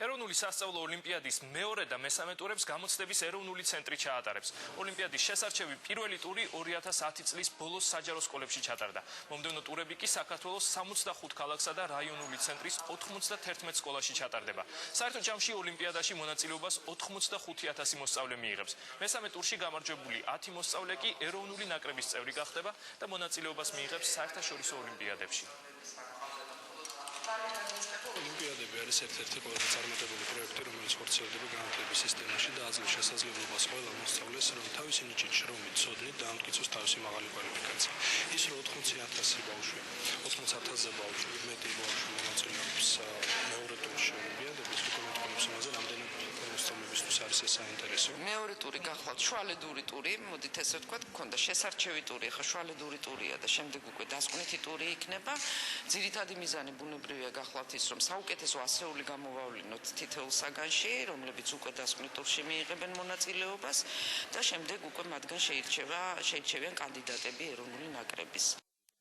ეროვნული სასწავლო ოლიმპიადის მეორე და მესამე ტურებს გამოცდების ეროვნული ცენტრი ჩაატარებს. ოლიმპიადის შესარჩევი პირველი ტური 2010 წლის ბოლოს საჯარო სკოლებში ჩატარდა. მომდევნო ტურები კი საქართველოს 65 ქალაქსა და რაიონული ცენტრის 91 სკოლაში ჩატარდება. საერთო ჯამში ოლიმპიადაში მონაწილეობას 85,000 მოსწავლე მიიღებს. მესამე ტურში გამარჯვებული 10 მოსწავლე კი ეროვნული ნაკრების წევრი გახდება და მონაწილეობას მიიღებს საერთაშორისო ოლიმპიადებში. ოლიმპიადები არის ერთ-ერთი ყველაზე წარმატებული პროექტი, რომელიც ხორციელდება განათლების სისტემაში და აძლევს შესაძლებლობას ყველა მოსწავლეს, რომ თავისი ნიჭით შრომით, ცოდნით დაამტკიცოს თავისი მაღალი კვალიფიკაცია. ის რომ 80,000 ბავშვი, 80,000-ზე ბავშვი, მეტი ბავშვი მონაწილეობს მეორე ტურში ოლიმპიადების, უკვე მეთქონებს იმაზე, რამდენი მოსწავლეებისთვის არის ეს საინტერესო. მეორე ტური გახლავთ შუალედური ტური, მოდით ესე ვთქვათ, გქონდა შესარჩევი ტური, ახლა შუალედური ტურია და შემდეგ უკვე დასკვნითი ტური იქნება. ძირითადი მიზანი ბუნებრივია გახლავთ ის, რომ საუკეთესო ასეული გამოვავლინოთ თითოეულ საგანში, რომლებიც უკვე დასკვნით ტურში მიიღებენ მონაწილეობას და შემდეგ უკვე მათგან შეირჩევიან კანდიდატები ეროვნული ნაკრების.